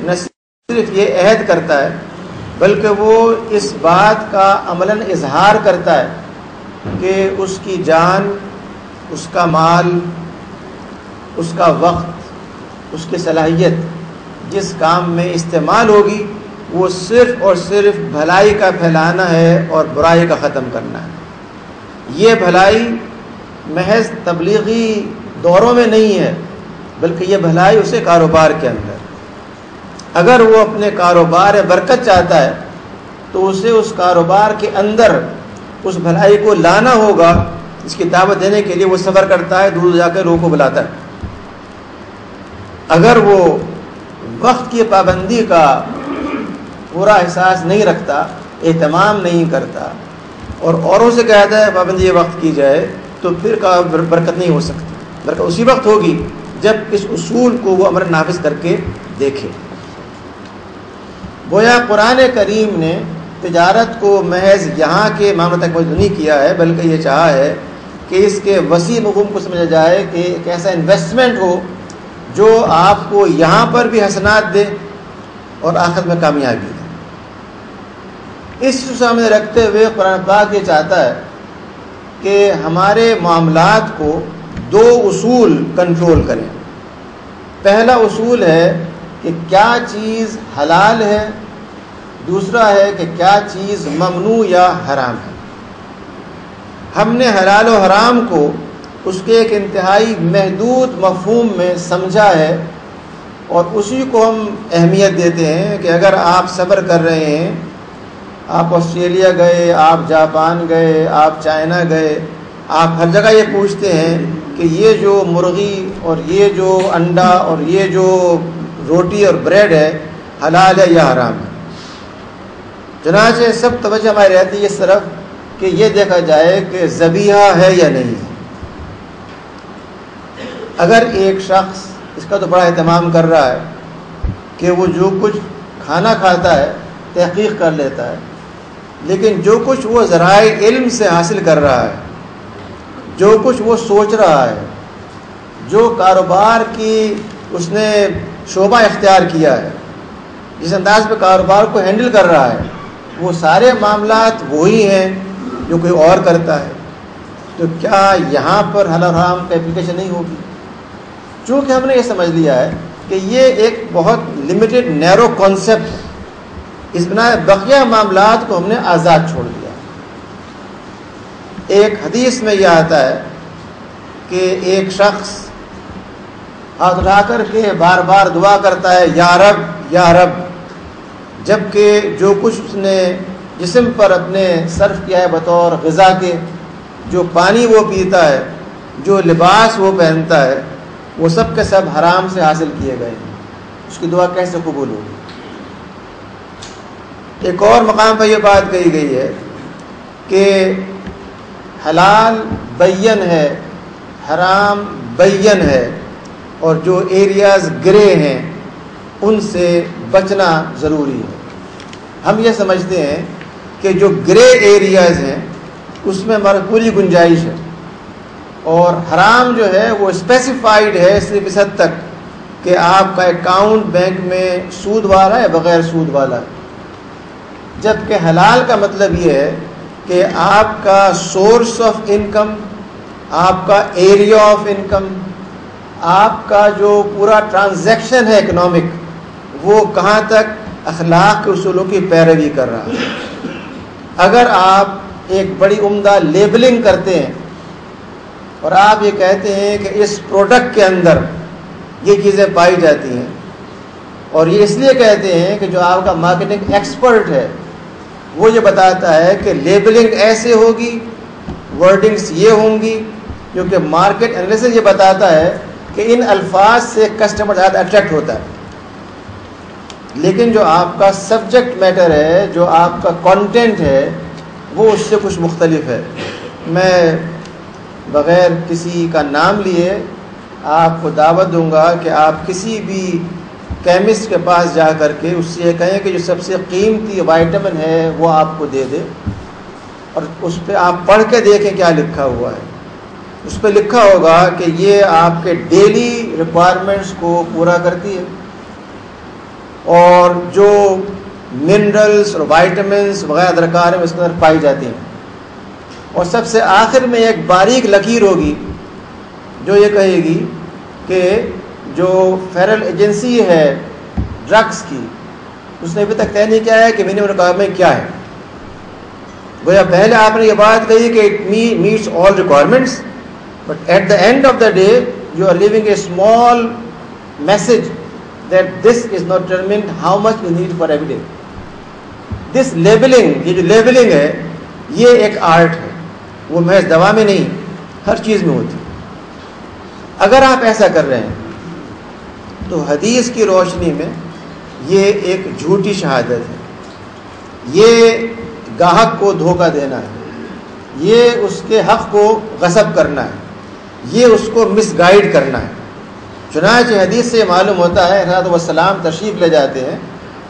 نہ صرف یہ عہد کرتا ہے بلکہ وہ اس بات کا عملاً اظہار کرتا ہے کہ اس کی جان، اس کا مال، اس کا وقت، اس کی صلاحیت جس کام میں استعمال ہوگی وہ صرف اور صرف بھلائی کا پھیلانا ہے اور برائی کا ختم کرنا ہے۔ یہ بھلائی محض تبلیغی دوروں میں نہیں ہے بلکہ یہ بھلائی اسے کاروبار کے اندر۔ اگر وہ اپنے کاروبار میں برکت چاہتا ہے تو اسے اس کاروبار کے اندر اس بھلائی کو لانا ہوگا۔ اس کی دعوت دینے کے لیے وہ سفر کرتا ہے، دور جا کے لوگوں کو بلاتا ہے۔ اگر وہ وقت کی پابندی کا پورا احساس نہیں رکھتا، اہتمام نہیں کرتا اور اوروں سے کہتا ہے پابندی وقت کی جائے تو پھر برکت نہیں ہو سکتی۔ برکت اسی وقت ہوگی جب اس اصول کو وہ عمل نافذ کر کے دیکھے۔ گویا قرآن کریم نے تجارت کو محض یہاں کے معاملے تک محدود نہیں کیا ہے بلکہ یہ چاہا ہے کہ اس کے وسیع مفہوم کو سمجھا جائے کہ ایک ایسا انویسٹمنٹ ہو جو آپ کو یہاں پر بھی حسنات دے اور آخرت میں کامیابی دے۔ اس کو سامنے رکھتے ہوئے قرآن پاک یہ چاہتا ہے کہ ہمارے معاملات کو دو اصول کنٹرول کریں۔ پہلا اصول ہے کہ کیا چیز حلال ہے، دوسرا ہے کہ کیا چیز ممنوع یا حرام ہے۔ ہم نے حلال و حرام کو اس کے ایک انتہائی محدود مفہوم میں سمجھا ہے اور اسی کو ہم اہمیت دیتے ہیں کہ اگر آپ سفر کر رہے ہیں، آپ آسٹریلیا گئے، آپ جاپان گئے، آپ چائنا گئے، آپ ہر جگہ یہ پوچھتے ہیں کہ یہ جو مرغی اور یہ جو انڈا اور یہ جو روٹی اور بریڈ ہے حلال ہے یا حرام ہے۔ چنانچہ سب توجہ ہماری رہتی ہے اس طرف کہ یہ دیکھا جائے کہ ذبیحہ ہے یا نہیں ہے۔ اگر ایک شخص اس کا تو بڑا اہتمام کر رہا ہے کہ وہ جو کچھ کھانا کھاتا ہے تحقیق کر لیتا ہے، لیکن جو کچھ وہ ذرائع علم سے حاصل کر رہا ہے، جو کچھ وہ سوچ رہا ہے، جو کاروبار کی اس نے شعبہ اختیار کیا ہے، جس انداز پہ کاروبار کو ہینڈل کر رہا ہے، وہ سارے معاملات وہی ہیں جو کوئی اور کرتا ہے، تو کیا یہاں پر حلال حرام کا اپلیکیشن نہیں ہوگی؟ چونکہ ہم نے یہ سمجھ لیا ہے کہ یہ ایک بہت لمیٹڈ نیرو کانسیپٹ ہے، اس بنا بقیہ معاملات کو ہم نے آزاد چھوڑ دیا۔ ایک حدیث میں یہ آتا ہے کہ ایک شخص ہاتھ اٹھا کر کے بار بار دعا کرتا ہے یا رب یا رب، جبکہ جو کچھ اس نے جسم پر اپنے صرف کیا ہے بطور غذا کے، جو پانی وہ پیتا ہے، جو لباس وہ پہنتا ہے، وہ سب کے سب حرام سے حاصل کیے گئے ہیں۔ اس کی دعا کیسے قبول ہوگی؟ ایک اور مقام پر یہ بات کہی گئی ہے کہ حلال بین ہے، حرام بین ہے، اور جو ایریاز گرے ہیں ان سے بچنا ضروری ہے۔ ہم یہ سمجھتے ہیں کہ جو گرے ایریاز ہیں اس میں ہماری پوری گنجائش ہے، اور حرام جو ہے وہ اسپیسیفائڈ ہے صرف اس حد تک کہ آپ کا اکاؤنٹ بینک میں سود والا ہے بغیر سود والا ہے، جبکہ حلال کا مطلب یہ ہے کہ آپ کا سورس آف انکم، آپ کا ایریا آف انکم، آپ کا جو پورا ٹرانزیکشن ہے اکنامک، وہ کہاں تک اخلاق کے اصولوں کی پیروی کر رہا ہے۔ اگر آپ ایک بڑی عمدہ لیبلنگ کرتے ہیں اور آپ یہ کہتے ہیں کہ اس پروڈکٹ کے اندر یہ چیزیں پائی جاتی ہیں، اور یہ اس لیے کہتے ہیں کہ جو آپ کا مارکیٹنگ ایکسپرٹ ہے وہ یہ بتاتا ہے کہ لیبلنگ ایسے ہوگی، ورڈنگز یہ ہوں گی، کیونکہ مارکیٹ انالیسس یہ بتاتا ہے کہ ان الفاظ سے کسٹمر زیادہ اٹریکٹ ہوتا ہے، لیکن جو آپ کا سبجیکٹ میٹر ہے، جو آپ کا کانٹینٹ ہے، وہ اس سے کچھ مختلف ہے۔ میں بغیر کسی کا نام لیے آپ کو دعوت دوں گا کہ آپ کسی بھی کیمسٹ کے پاس جا کر کے اس سے یہ کہیں کہ جو سب سے قیمتی وائٹامن ہے وہ آپ کو دے دے، اور اس پہ آپ پڑھ کے دیکھیں کیا لکھا ہوا ہے۔ اس پہ لکھا ہوگا کہ یہ آپ کے ڈیلی ریکوائرمنٹس کو پورا کرتی ہے، اور جو منرلس اور وائٹامنس وغیرہ درکار ہیں اس کے اندر پائی جاتی ہیں. اور سب سے آخر میں ایک باریک لکیر ہوگی جو یہ کہے گی کہ جو فیڈرل ایجنسی ہے ڈرگس کی اس نے ابھی تک طے نہیں کیا ہے کہ منیمم ریکوائرمنٹ کیا ہے. گویا پہلے آپ نے یہ بات کہی کہ it meets all requirements, but at the end of the day you are leaving a small message that this is not determined how much we need for every day. This labeling, یہ جو labelling ہے یہ ایک art ہے, وہ محض دوا میں نہیں ہر چیز میں ہوتی. اگر آپ ایسا کر رہے ہیں تو حدیث کی روشنی میں یہ ایک جھوٹی شہادت ہے, یہ گاہک کو دھوکہ دینا ہے, یہ اس کے حق کو غصب کرنا ہے, یہ اس کو مس گائیڈ کرنا ہے. چنانچہ حدیث سے معلوم ہوتا ہے حضرت والسلام تشریف لے جاتے ہیں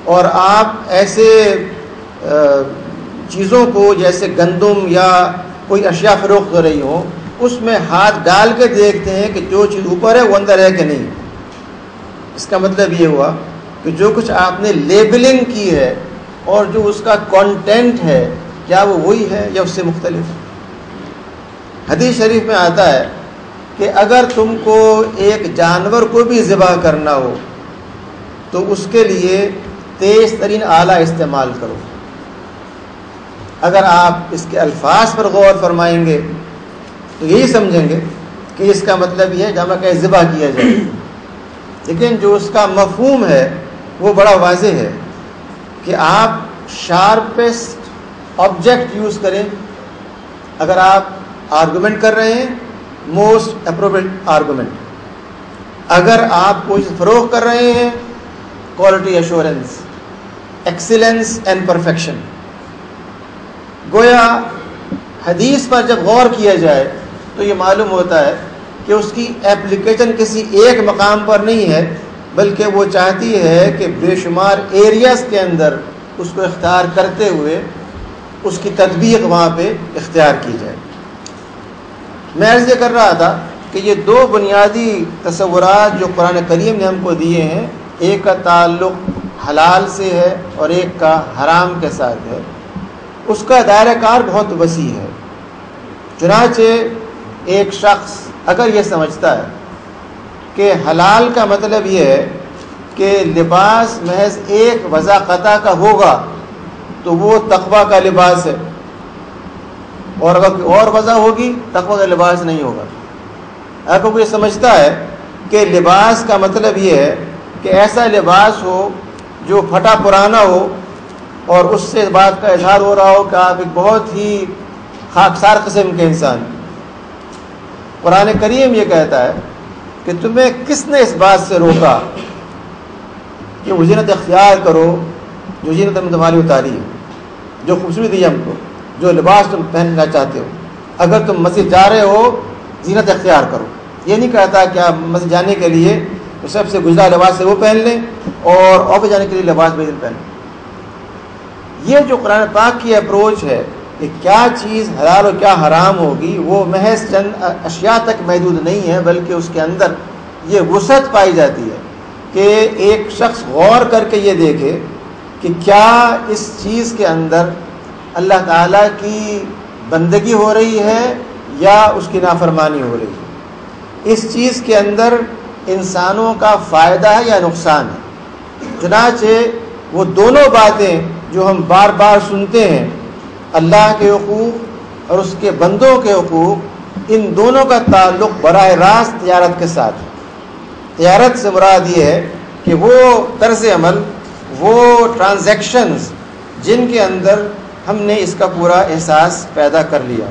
اور آپ ایسے چیزوں کو جیسے گندم یا کوئی اشیاء فروخت ہو رہی ہوں اس میں ہاتھ ڈال کے دیکھتے ہیں کہ جو چیز اوپر ہے وہ اندر ہے کہ نہیں. اس کا مطلب یہ ہوا کہ جو کچھ آپ نے لیبلنگ کی ہے اور جو اس کا کانٹینٹ ہے کیا وہ وہی ہے یا اس سے مختلف ہے. حدیث شریف میں آتا ہے کہ اگر تم کو ایک جانور کو بھی ذبح کرنا ہو تو اس کے لیے تیز ترین آلہ استعمال کرو. اگر آپ اس کے الفاظ پر غور فرمائیں گے تو یہی سمجھیں گے کہ اس کا مطلب یہ ہے جہاں کہ ذبح کیا جائے, لیکن جو اس کا مفہوم ہے وہ بڑا واضح ہے کہ آپ شارپسٹ آبجیکٹ یوز کریں. اگر آپ آرگومنٹ کر رہے ہیں موسٹ اپروپریٹ آرگومنٹ, اگر آپ کوئی فروغ کر رہے ہیں quality assurance, excellence and perfection. گویا حدیث پر جب غور کیا جائے تو یہ معلوم ہوتا ہے کہ اس کی اپلیکیشن کسی ایک مقام پر نہیں ہے بلکہ وہ چاہتی ہے کہ بے شمار ایریاز کے اندر اس کو اختیار کرتے ہوئے اس کی تطبیق وہاں پہ اختیار کی جائے. میں عرض یہ کر رہا تھا کہ یہ دو بنیادی تصورات جو قرآن کریم نے ہم کو دیے ہیں, ایک کا تعلق حلال سے ہے اور ایک کا حرام کے ساتھ ہے, اس کا دائرہ کار بہت وسیع ہے. چنانچہ ایک شخص اگر یہ سمجھتا ہے کہ حلال کا مطلب یہ ہے کہ لباس محض ایک وضاقتہ کا ہوگا تو وہ تقویٰ کا لباس ہے, اور اگر کوئی اور وجہ ہوگی تقویٰ کا لباس نہیں ہوگا. اگر کوئی سمجھتا ہے کہ لباس کا مطلب یہ ہے کہ ایسا لباس ہو جو پھٹا پرانا ہو اور اس سے اس بات کا اظہار ہو رہا ہو کہ آپ ایک بہت ہی خاکسار قسم کے انسان. قرآن کریم یہ کہتا ہے کہ تمہیں کس نے اس بات سے روکا کہ وہ زینت اختیار کرو جو زینت ہم تمہاری اتاری ہے, جو خوبصورتی دی ہم کو, جو لباس تم پہننا چاہتے ہو. اگر تم مسجد جا رہے ہو زینت اختیار کرو. یہ نہیں کہتا کہ آپ مسجد جانے کے لیے تو سب سے گزرا لباس ہے وہ پہن لیں اور آفس جانے کے لیے لباس بدل پہن لیں. یہ جو قرآن پاک کی اپروچ ہے کہ کیا چیز حلال اور کیا حرام ہوگی وہ محض چند اشیاء تک محدود نہیں ہے, بلکہ اس کے اندر یہ وسعت پائی جاتی ہے کہ ایک شخص غور کر کے یہ دیکھے کہ کیا اس چیز کے اندر اللہ تعالیٰ کی بندگی ہو رہی ہے یا اس کی نافرمانی ہو رہی ہے, اس چیز کے اندر انسانوں کا فائدہ ہے یا نقصان ہے. چنانچہ وہ دونوں باتیں جو ہم بار بار سنتے ہیں, اللہ کے حقوق اور اس کے بندوں کے حقوق, ان دونوں کا تعلق براہ راست تجارت کے ساتھ ہے. تجارت سے مراد یہ ہے کہ وہ طرز عمل, وہ ٹرانزیکشنز جن کے اندر ہم نے اس کا پورا احساس پیدا کر لیا.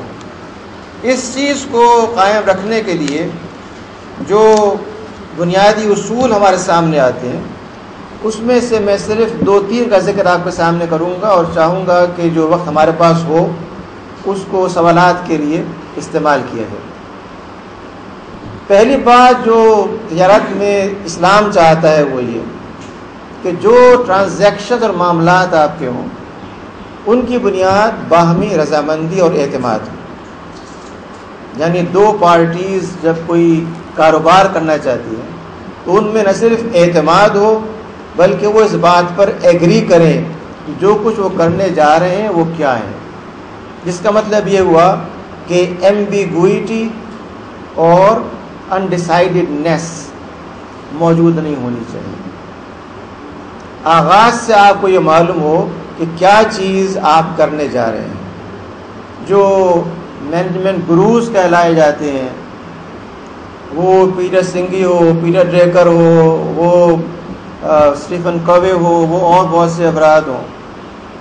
اس چیز کو قائم رکھنے کے لیے جو بنیادی اصول ہمارے سامنے آتے ہیں اس میں سے میں صرف 2-3 کا ذکر آپ کے سامنے کروں گا اور چاہوں گا کہ جو وقت ہمارے پاس ہو اس کو سوالات کے لیے استعمال کیا جائے. پہلی بات جو تجارت میں اسلام چاہتا ہے وہ یہ کہ جو ٹرانزیکشن اور معاملات آپ کے ہوں ان کی بنیاد باہمی رضامندی اور اعتماد ہو. یعنی دو پارٹیز جب کوئی کاروبار کرنا چاہتی ہیں تو ان میں نہ صرف اعتماد ہو بلکہ وہ اس بات پر ایگری کریں کہ جو کچھ وہ کرنے جا رہے ہیں وہ کیا ہے. جس کا مطلب یہ ہوا کہ ایمبیگوئٹی اور انڈیسائیڈڈنیس موجود نہیں ہونی چاہیے. آغاز سے آپ کو یہ معلوم ہو کہ کیا چیز آپ کرنے جا رہے ہیں. جو مینجمنٹ گروز کہلائے جاتے ہیں، وہ پیٹر سنگھی ہو، پیٹر ڈریکر ہو، وہ اسٹیفن کوے ہو، وہ اور بہت سے افراد ہوں،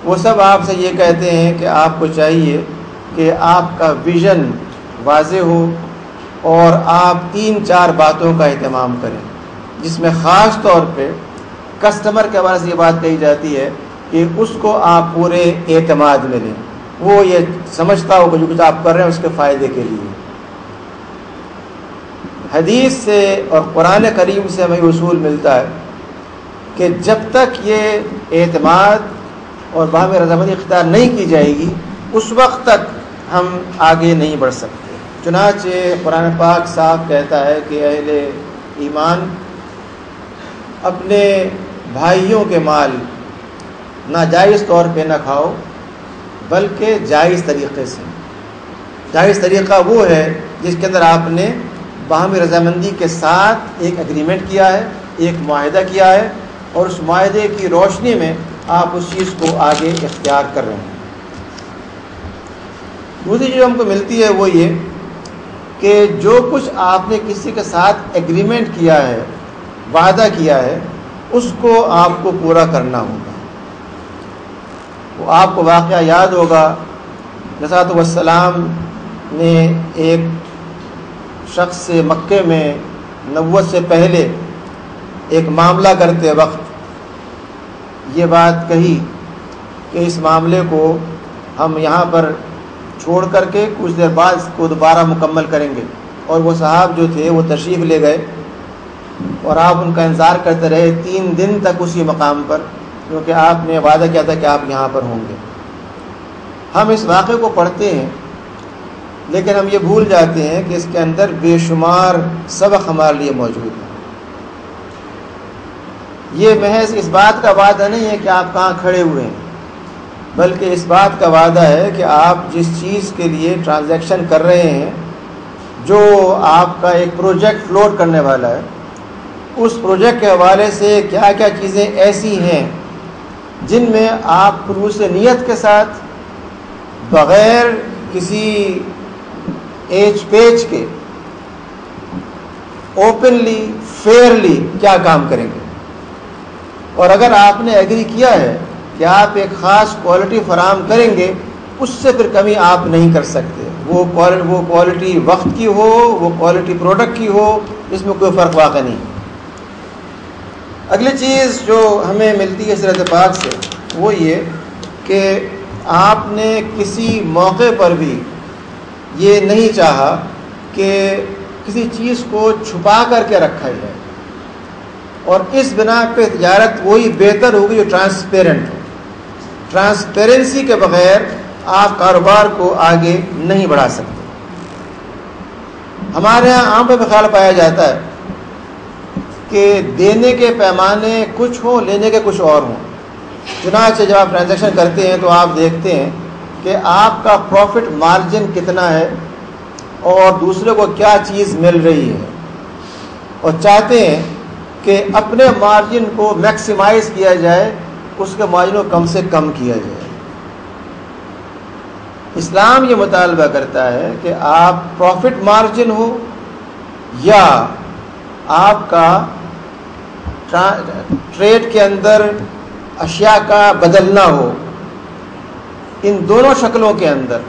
وہ سب آپ سے یہ کہتے ہیں کہ آپ کو چاہیے کہ آپ کا ویژن واضح ہو اور آپ 3-4 باتوں کا اہتمام کریں، جس میں خاص طور پہ کسٹمر کے حوالے سے یہ بات کہی جاتی ہے کہ اس کو آپ پورے اعتماد میں لیں. وہ یہ سمجھتا ہو کہ جو کچھ آپ کر رہے ہیں اس کے فائدے کے لیے. حدیث سے اور قرآن کریم سے ہمیں اصول ملتا ہے کہ جب تک یہ اعتماد اور باہمی رضامندی اختیار نہیں کی جائے گی اس وقت تک ہم آگے نہیں بڑھ سکتے. چنانچہ قرآن پاک صاحب کہتا ہے کہ اہل ایمان اپنے بھائیوں کے مال ناجائز طور پہ نہ کھاؤ بلکہ جائز طریقے سے. جائز طریقہ وہ ہے جس کے اندر آپ نے باہمی رضامندی کے ساتھ ایک ایگریمنٹ کیا ہے، ایک معاہدہ کیا ہے، اور اس معاہدے کی روشنی میں آپ اس چیز کو آگے اختیار کر رہے ہیں. دوسری چیز ہم کو ملتی ہے وہ یہ کہ جو کچھ آپ نے کسی کے ساتھ ایگریمنٹ کیا ہے، وعدہ کیا ہے، اس کو آپ کو پورا کرنا ہوگا. وہ آپ کو واقعہ یاد ہوگا، نبی صلی اللہ علیہ وسلم نے ایک شخص سے مکے میں نبوت سے پہلے ایک معاملہ کرتے وقت یہ بات کہی کہ اس معاملے کو ہم یہاں پر چھوڑ کر کے کچھ دیر بعد اس کو دوبارہ مکمل کریں گے. اور وہ صحاب جو تھے وہ تشریف لے گئے اور آپ ان کا انتظار کرتے رہے 3 دن تک اسی مقام پر، کیونکہ آپ نے وعدہ کیا تھا کہ آپ یہاں پر ہوں گے. ہم اس واقعے کو پڑھتے ہیں لیکن ہم یہ بھول جاتے ہیں کہ اس کے اندر بے شمار سبق ہمارے لیے موجود ہے. یہ محض اس بات کا وعدہ نہیں ہے کہ آپ کہاں کھڑے ہوئے ہیں، بلکہ اس بات کا وعدہ ہے کہ آپ جس چیز کے لیے ٹرانزیکشن کر رہے ہیں، جو آپ کا ایک پروجیکٹ فلوٹ کرنے والا ہے، اس پروجیکٹ کے حوالے سے کیا کیا چیزیں ایسی ہیں جن میں آپ خلوص نیت کے ساتھ بغیر کسی ایج پیچ کے اوپنلی فیئرلی کیا کام کریں گے. اور اگر آپ نے ایگری کیا ہے کہ آپ ایک خاص کوالٹی فراہم کریں گے، اس سے پھر کمی آپ نہیں کر سکتے. وہ کوالٹی وقت کی ہو، وہ کوالٹی پروڈکٹ کی ہو، اس میں کوئی فرق واقع نہیں. اگلی چیز جو ہمیں ملتی ہے سیرت پاک سے وہ یہ کہ آپ نے کسی موقع پر بھی یہ نہیں چاہا کہ کسی چیز کو چھپا کر کے رکھا جائے، اور اس بنا پہ تجارت وہی بہتر ہوگی جو ٹرانسپیرنٹ ہو. ٹرانسپیرنسی کے بغیر آپ کاروبار کو آگے نہیں بڑھا سکتے. ہمارے یہاں عام پہ خیال پایا جاتا ہے کہ دینے کے پیمانے کچھ ہوں، لینے کے کچھ اور ہوں. چنانچہ جب آپ ٹرانزیکشن کرتے ہیں تو آپ دیکھتے ہیں کہ آپ کا پروفٹ مارجن کتنا ہے اور دوسرے کو کیا چیز مل رہی ہے، اور چاہتے ہیں کہ اپنے مارجن کو میکسیمائز کیا جائے، اس کے مارجن کو کم سے کم کیا جائے. اسلام یہ مطالبہ کرتا ہے کہ آپ پروفٹ مارجن ہو یا آپ کا ٹریڈ کے اندر اشیاء کا بدلنا ہو، ان دونوں شکلوں کے اندر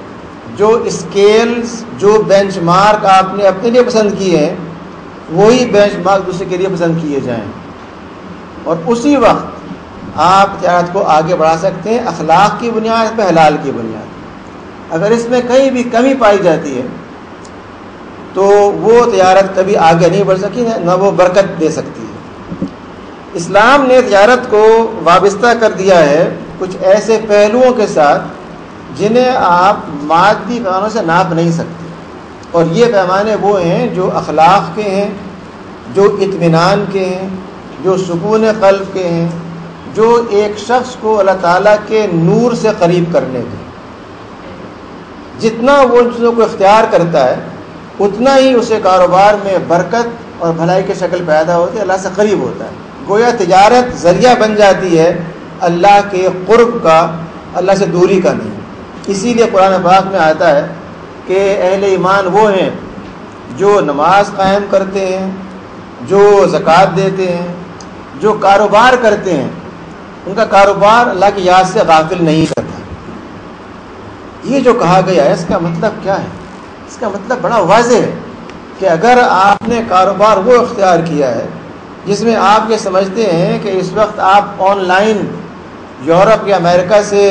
جو اسکیلز، جو بینچ مارک آپ نے اپنے لیے پسند کیے ہیں، وہی بینچ مارک دوسرے کے لیے پسند کیے جائیں، اور اسی وقت آپ تجارت کو آگے بڑھا سکتے ہیں اخلاق کی بنیاد پہ، حلال کی بنیاد پہ. اگر اس میں کہیں بھی کمی پائی جاتی ہے تو وہ تجارت کبھی آگے نہیں بڑھ سکی، نہ وہ برکت دے سکتی ہے. اسلام نے تجارت کو وابستہ کر دیا ہے کچھ ایسے پہلوؤں کے ساتھ جنہیں آپ مادی پیمانوں سے ناپ نہیں سکتے، اور یہ پیمانے وہ ہیں جو اخلاق کے ہیں، جو اطمینان کے ہیں، جو سکون قلب کے ہیں، جو ایک شخص کو اللہ تعالیٰ کے نور سے قریب کرنے کے، جتنا وہ ان چیزوں کو اختیار کرتا ہے اتنا ہی اسے کاروبار میں برکت اور بھلائی کی شکل پیدا ہوتی ہے، اللہ سے قریب ہوتا ہے۔ گویا تجارت ذریعہ بن جاتی ہے اللہ کے قرب کا، اللہ سے دوری کا نہیں۔ اسی لیے قرآن پاک میں آتا ہے کہ اہل ایمان وہ ہیں جو نماز قائم کرتے ہیں، جو زکوٰۃ دیتے ہیں، جو کاروبار کرتے ہیں، ان کا کاروبار اللہ کی یاد سے غافل نہیں کرتا۔ یہ جو کہا گیا ہے اس کا مطلب کیا ہے؟ اس کا مطلب بڑا واضح ہے کہ اگر آپ نے کاروبار وہ اختیار کیا ہے جس میں آپ یہ سمجھتے ہیں کہ اس وقت آپ آن لائن یورپ یا امریکہ سے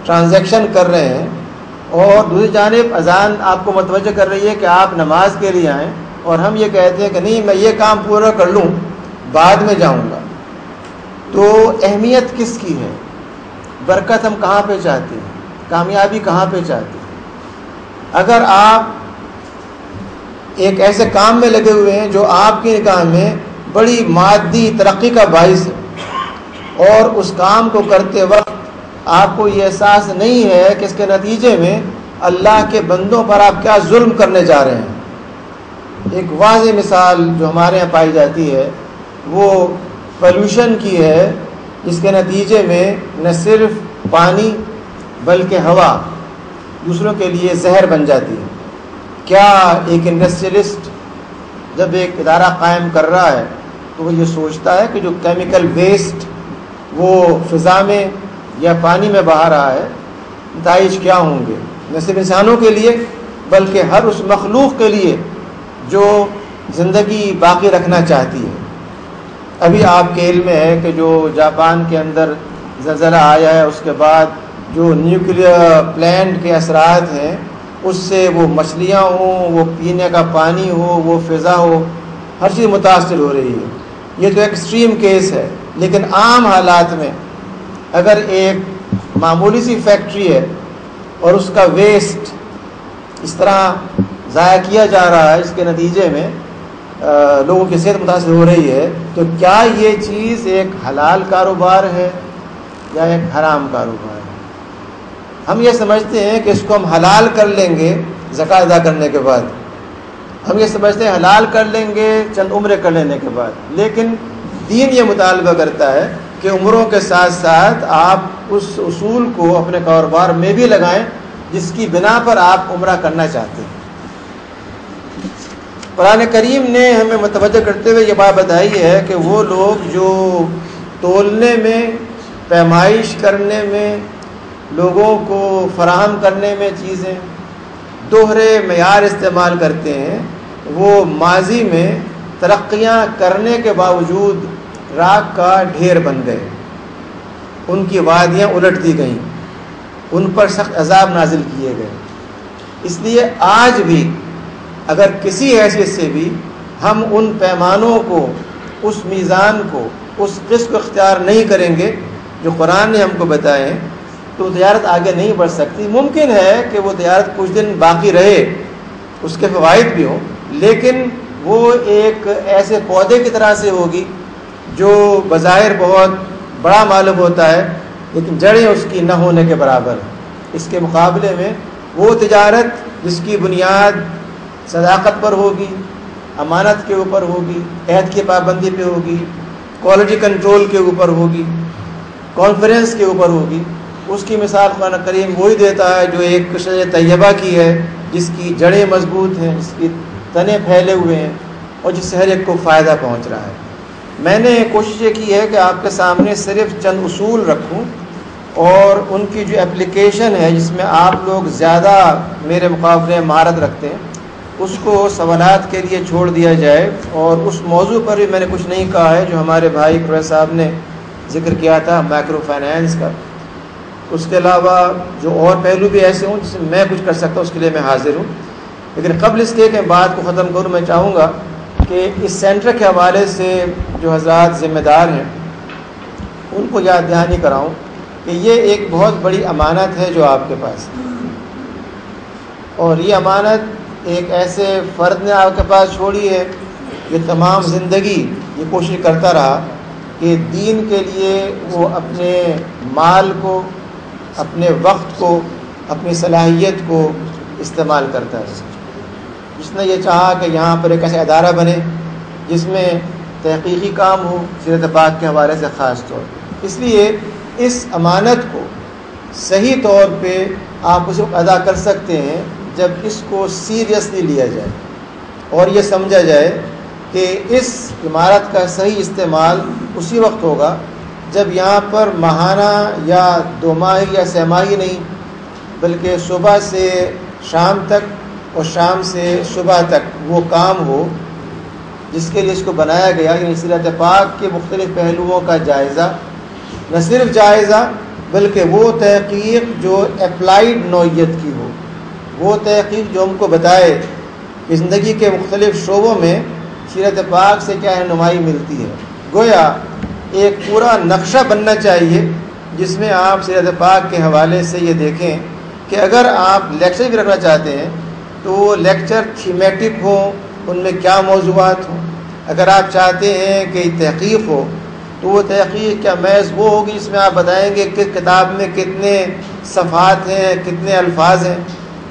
ٹرانزیکشن کر رہے ہیں، اور دوسری جانب اذان آپ کو متوجہ کر رہی ہے کہ آپ نماز کے لیے آئیں، اور ہم یہ کہتے ہیں کہ نہیں میں یہ کام پورا کر لوں بعد میں جاؤں گا، تو اہمیت کس کی ہے؟ برکت ہم کہاں پہ چاہتے ہیں؟ کامیابی کہاں پہ چاہتے ہیں؟ اگر آپ ایک ایسے کام میں لگے ہوئے ہیں جو آپ کی نگاہ میں بڑی مادی ترقی کا باعث ہے، اور اس کام کو کرتے وقت آپ کو یہ احساس نہیں ہے کہ اس کے نتیجے میں اللہ کے بندوں پر آپ کیا ظلم کرنے جا رہے ہیں۔ ایک واضح مثال جو ہمارے یہاں پائی جاتی ہے وہ پولوشن کی ہے، جس کے نتیجے میں نہ صرف پانی بلکہ ہوا دوسروں کے لیے زہر بن جاتی ہے۔ کیا ایک انڈسٹریلسٹ جب ایک ادارہ قائم کر رہا ہے تو وہ یہ سوچتا ہے کہ جو کیمیکل ویسٹ وہ فضا میں یا پانی میں بہا رہا ہے نتائج کیا ہوں گے، نہ صرف انسانوں کے لیے بلکہ ہر اس مخلوق کے لیے جو زندگی باقی رکھنا چاہتی ہے۔ ابھی آپ کے علم میں ہے کہ جو جاپان کے اندر زلزلہ آیا ہے، اس کے بعد جو نیوکلیئر پلانٹ کے اثرات ہیں اس سے وہ مچھلیاں ہوں، وہ پینے کا پانی ہو، وہ فضا ہو، ہر چیز متاثر ہو رہی ہے۔ یہ تو ایکسٹریم کیس ہے، لیکن عام حالات میں اگر ایک معمولی سی فیکٹری ہے اور اس کا ویسٹ اس طرح ضائع کیا جا رہا ہے، اس کے نتیجے میں لوگوں کی صحت متاثر ہو رہی ہے، تو کیا یہ چیز ایک حلال کاروبار ہے یا ایک حرام کاروبار ہے؟ ہم یہ سمجھتے ہیں کہ اس کو ہم حلال کر لیں گے زکوٰۃ ادا کرنے کے بعد، ہم یہ سمجھتے ہیں حلال کر لیں گے چند عمرے کر لینے کے بعد، لیکن دین یہ مطالبہ کرتا ہے کہ عمروں کے ساتھ ساتھ آپ اس اصول کو اپنے کاروبار میں بھی لگائیں جس کی بنا پر آپ عمرہ کرنا چاہتے ہیں۔ قرآن کریم نے ہمیں متوجہ کرتے ہوئے یہ بات بتائی ہے کہ وہ لوگ جو تولنے میں، پیمائش کرنے میں، لوگوں کو فراہم کرنے میں چیزیں دوہرے معیار استعمال کرتے ہیں، وہ ماضی میں ترقیاں کرنے کے باوجود راکھ کا ڈھیر بن گئے، ان کی وادیاں الٹ دی گئیں، ان پر سخت عذاب نازل کیے گئے۔ اس لیے آج بھی اگر کسی حیثیت سے بھی ہم ان پیمانوں کو، اس میزان کو، اس قسط کو اختیار نہیں کریں گے جو قرآن نے ہم کو بتائے، تو تجارت آگے نہیں بڑھ سکتی۔ ممکن ہے کہ وہ تجارت کچھ دن باقی رہے، اس کے فوائد بھی ہوں، لیکن وہ ایک ایسے پودے کی طرح سے ہوگی جو بظاہر بہت بڑا معلوم ہوتا ہے لیکن جڑیں اس کی نہ ہونے کے برابر ہیں۔ اس کے مقابلے میں وہ تجارت جس کی بنیاد صداقت پر ہوگی، امانت کے اوپر ہوگی، عہد کی پابندی پہ ہوگی، کوالٹی کنٹرول کے اوپر ہوگی، کانفیڈنس کے اوپر ہوگی، اس کی مثال قرآن کریم وہی دیتا ہے جو ایک شجر طیبہ کی ہے، جس کی جڑیں مضبوط ہیں، جس کی تنے پھیلے ہوئے ہیں اور جس سے ہر ایک کو فائدہ پہنچ رہا ہے۔ میں نے کوشش یہ کی ہے کہ آپ کے سامنے صرف چند اصول رکھوں اور ان کی جو اپلیکیشن ہے جس میں آپ لوگ زیادہ میرے مقابلے مہارت رکھتے ہیں اس کو سوالات کے لیے چھوڑ دیا جائے۔ اور اس موضوع پر بھی میں نے کچھ نہیں کہا ہے جو ہمارے بھائی پروفیسر صاحب نے ذکر کیا تھا مائکرو فائنینس کا، اس کے علاوہ جو اور پہلو بھی ایسے ہوں جس میں میں کچھ کر سکتا ہوں اس کے لیے میں حاضر ہوں۔ لیکن قبل اس کے کہ بات کو ختم کروں میں چاہوں گا کہ اس سینٹر کے حوالے سے جو حضرات ذمہ دار ہیں ان کو یاد دہانی کراؤں کہ یہ ایک بہت بڑی امانت ہے جو آپ کے پاس ہے، اور یہ امانت ایک ایسے فرد نے آپ کے پاس چھوڑی ہے جو تمام زندگی یہ کوشش کرتا رہا کہ دین کے لیے وہ اپنے مال کو، اپنے وقت کو، اپنی صلاحیت کو استعمال کرتا ہے. جس نے یہ چاہا کہ یہاں پر ایک ایسا ادارہ بنے جس میں تحقیقی کام ہو سیرت پاک کے حوالے سے خاص طور پر. اس لیے اس امانت کو صحیح طور پہ آپ اس وقت ادا کر سکتے ہیں جب اس کو سیریسلی لیا جائے اور یہ سمجھا جائے کہ اس عمارت کا صحیح استعمال اسی وقت ہوگا جب یہاں پر ماہانہ یا 2 ماہی یا 6 ماہی نہیں، بلکہ صبح سے شام تک اور شام سے صبح تک وہ کام ہو جس کے لیے اس کو بنایا گیا. یعنی سیرت پاک کے مختلف پہلوؤں کا جائزہ، نہ صرف جائزہ بلکہ وہ تحقیق جو اپلائیڈ نوعیت کی ہو، وہ تحقیق جو ہم کو بتائے کہ زندگی کے مختلف شعبوں میں سیرت پاک سے کیا رہنمائی ملتی ہے. گویا ایک پورا نقشہ بننا چاہیے جس میں آپ سیرت پاک کے حوالے سے یہ دیکھیں کہ اگر آپ لیکچر بھی رکھنا چاہتے ہیں تو وہ لیکچر تھیمیٹک ہوں، ان میں کیا موضوعات ہوں. اگر آپ چاہتے ہیں کہ تحقیق ہو تو وہ تحقیق کیا محض وہ ہوگی جس میں آپ بتائیں گے کہ کتاب میں کتنے صفحات ہیں، کتنے الفاظ ہیں،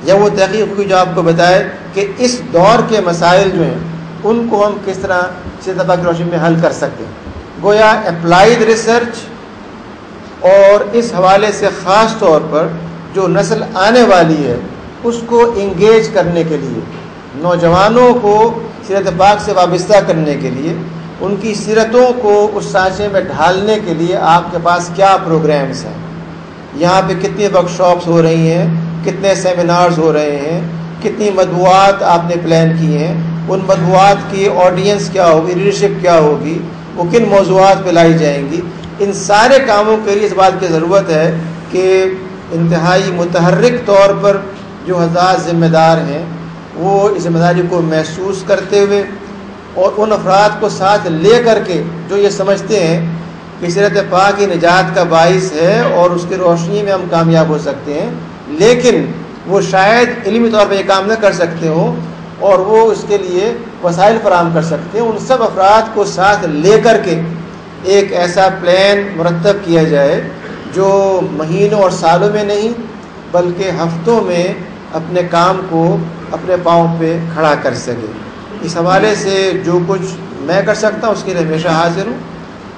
یا وہ تحقیق ہوگی جو آپ کو بتائے کہ اس دور کے مسائل جو ہیں ان کو ہم کس طرح سیرت پاک کی روشنی میں حل کر سکتے ہیں. گویا اپلائیڈ ریسرچ اور اس حوالے سے خاص طور پر جو نسل آنے والی ہے اس کو انگیج کرنے کے لیے، نوجوانوں کو سیرت پاک سے وابستہ کرنے کے لیے، ان کی سیرتوں کو اس سانچے میں ڈھالنے کے لیے آپ کے پاس کیا پروگرامز ہیں، یہاں پہ کتنی ورک شاپس ہو رہی ہیں، کتنے سیمینارز ہو رہے ہیں، کتنی مطبوعات آپ نے پلان کی ہیں، ان مطبوعات کی آڈینس کیا ہوگی، ریڈرشپ کیا ہوگی، وہ کن موضوعات پہ لائی جائیں گی. ان سارے کاموں کے لیے اس بات کی ضرورت ہے کہ انتہائی متحرک طور پر جو حضرات ذمہ دار ہیں وہ اس ذمہ داری کو محسوس کرتے ہوئے اور ان افراد کو ساتھ لے کر کے جو یہ سمجھتے ہیں کہ سیرت پاک کی نجات کا باعث ہے اور اس کی روشنی میں ہم کامیاب ہو سکتے ہیں، لیکن وہ شاید علمی طور پہ یہ کام نہ کر سکتے ہوں اور وہ اس کے لیے وسائل فراہم کر سکتے ہیں. ان سب افراد کو ساتھ لے کر کے ایک ایسا پلان مرتب کیا جائے جو مہینوں اور سالوں میں نہیں بلکہ ہفتوں میں اپنے کام کو اپنے پاؤں پہ کھڑا کر سکے. اس حوالے سے جو کچھ میں کر سکتا ہوں اس کے لیے ہمیشہ حاضر ہوں،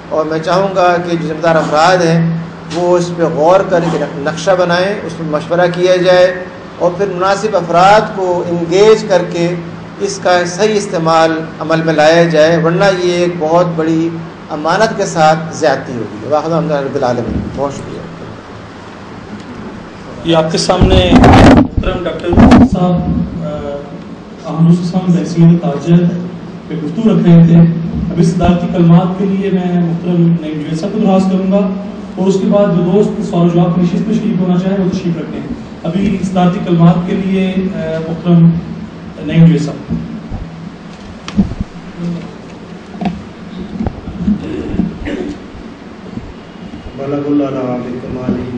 اور میں چاہوں گا کہ جو ذمہ دار افراد ہیں وہ اس پہ غور کر کے نقشہ بنائیں، اس پہ مشورہ کیا جائے اور پھر مناسب افراد کو انگیج کر کے اس کا صحیح استعمال عمل میں لایا جائے، ورنہ یہ ایک بہت بڑی امانت کے ساتھ زیادتی ہوگی. واخر الحمد للہ رب العالمین. بہت شکریہ. یہ آپ کے سامنے محترم ڈاکٹر صاحب احمد بحثیت تاجر پہ گفتگو رکھ رہے تھے. اب اس صدارتی کلمات کے لیے میں محترم نعیم جوید صاحب کو درخواست کروں گا اور اس کے بعد جو دوست سوال و جواب کی نشست میں شریک ہونا چاہیں وہ تشریف رکھیں. ابھی صدارتی کلمات کے لیے محترم نعیم جوید صاحب. بلغ اللہ بکمالہ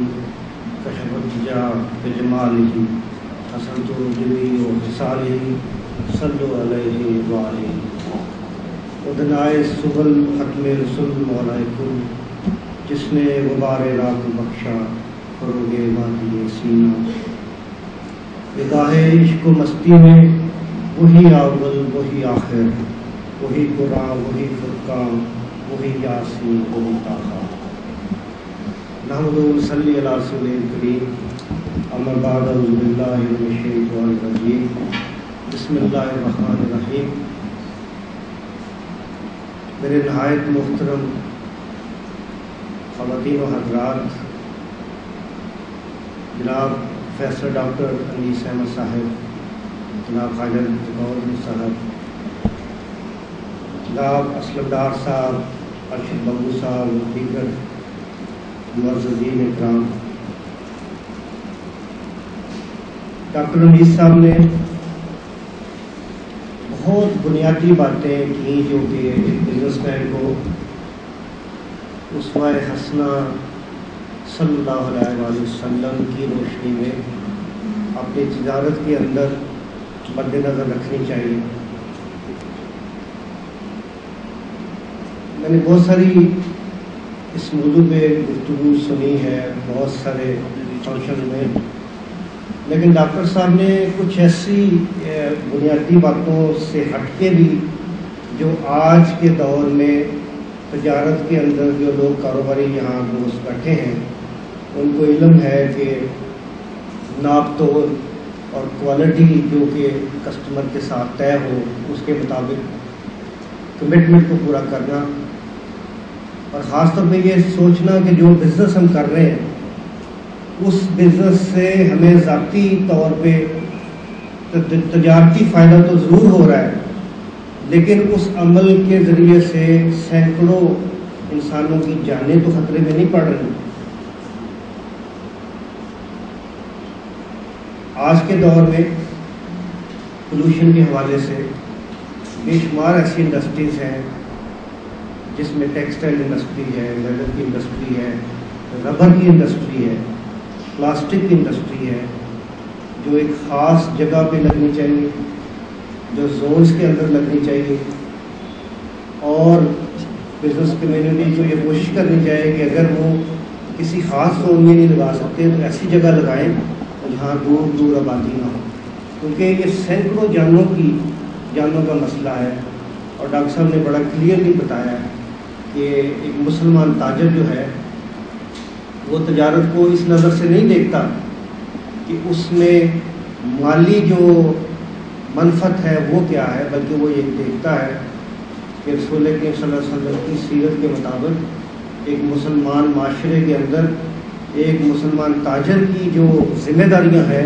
کشف الدجا بجمالہ حسنت جمیع خصالہ صلو علیہ وآلہ. ادنائے سبل ختم رسول مولا کل جس نے غبار راہ بخشا فروغ مادی سینہ. نگاہ عشق و مستی میں وہی اول وہی آخر، وہی قرآن وہی فرقان وہی یاسین وہی طٰہٰ. نحمدہ و نصلی علی رسول کریم. اما بعد اعوذ باللہ من الشیطان الرجیم. بسم اللہ الرحمن الرحیم. میرے نہایت محترم خواتین و حضرات، جناب فیصل ڈاکٹر انیس احمد صاحب، جناب خواجہ ذوالفقار صاحب، جناب اسلم ڈار صاحب، ارشد ببو صاحب و دیگر معززین اکرام. ڈاکٹر انیس صاحب نے بہت بنیادی باتیں کی جو کہ ایک بزنس مین کو اسوہ حسنہ صلی اللہ علیہ وآلہ وسلم کی روشنی میں اپنی تجارت کے اندر مد نظر رکھنی چاہیے. میں نے بہت ساری اس موضوع پہ گفتگو سنی ہے بہت سارے فنکشن میں، لیکن ڈاکٹر صاحب نے کچھ ایسی بنیادی باتوں سے ہٹ کے بھی جو آج کے دور میں تجارت کے اندر جو لوگ کاروباری یہاں دوست بیٹھے ہیں ان کو علم ہے کہ ناپ تول اور کوالٹی جو کہ کسٹمر کے ساتھ طے ہو اس کے مطابق کمٹمنٹ کو پورا کرنا، اور خاص طور پہ یہ سوچنا کہ جو بزنس ہم کر رہے ہیں اس بزنس سے ہمیں ذاتی طور پہ تجارتی فائدہ تو ضرور ہو رہا ہے، لیکن اس عمل کے ذریعے سے سینکڑوں انسانوں کی جانیں تو خطرے میں نہیں پڑ رہی۔ آج کے دور میں پولوشن کے حوالے سے بے شمار ایسی انڈسٹریز ہیں جس میں ٹیکسٹائل انڈسٹری ہے، لیدر کی انڈسٹری ہے، ربر کی انڈسٹری ہے، پلاسٹک کی انڈسٹری ہے، جو ایک خاص جگہ پہ لگنی چاہیے، جو زونز کے اندر لگنی چاہیے، اور بزنس کمیونٹی کو یہ کوشش کرنی چاہیے کہ اگر وہ کسی خاص زون میں نہیں لگا سکتے تو ایسی جگہ لگائیں جہاں دور دور آبادی نہ ہو، کیونکہ یہ سینکڑوں جانوں کا مسئلہ ہے۔ اور ڈاکٹر صاحب نے بڑا کلیئرلی بتایا ہے کہ ایک مسلمان تاجر جو ہے وہ تجارت کو اس نظر سے نہیں دیکھتا کہ اس میں مالی جو منفعت ہے وہ کیا ہے، بلکہ وہ یہ دیکھتا ہے کہ رسول کریم صلی اللہ علیہ وسلم کی سیرت کے مطابق ایک مسلمان معاشرے کے اندر ایک مسلمان تاجر کی جو ذمہ داریاں ہیں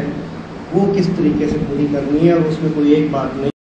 وہ کس طریقے سے پوری کرنی ہے، اور اس میں کوئی ایک بات نہیں